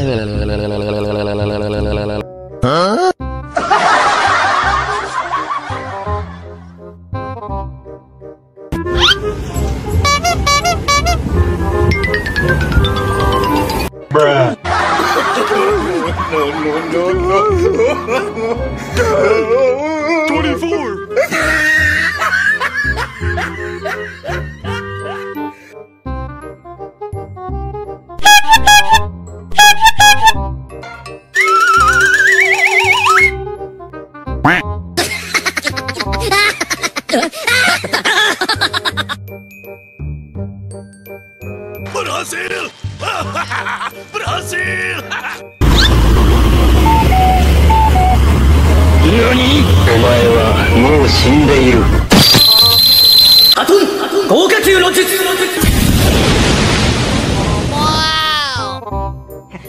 Hah? Bruh. No. 24. Berhasil! Berhasil! NANI? お前はもう死んでいる。アトン豪華球の術。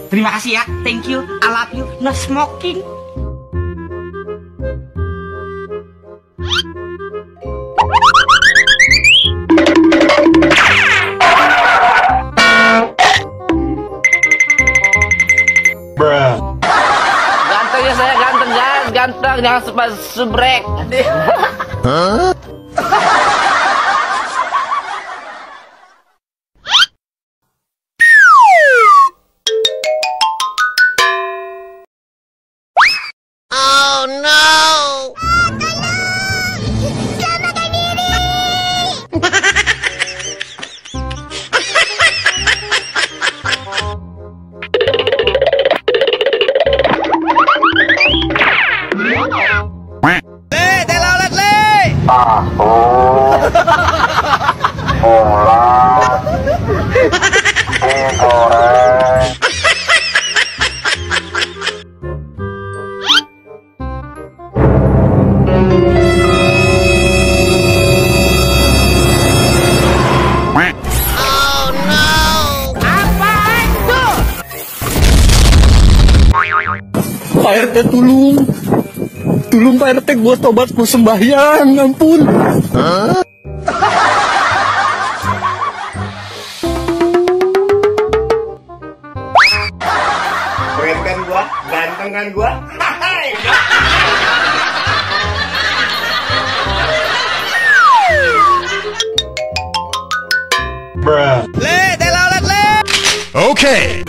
Terima kasih ya, thank you, I love you, no smoking. Bruh. Gantengnya saya ganteng kan, ganteng jangan subrek. Hah? Oh no! Telolet le! Oh no! Pak RT tolong Pak RT, gua tobat, gua sembahyang, ampun. Hah? Keren kan gua? Ganteng kan gua? Bruh. Le, telolet le! Okay.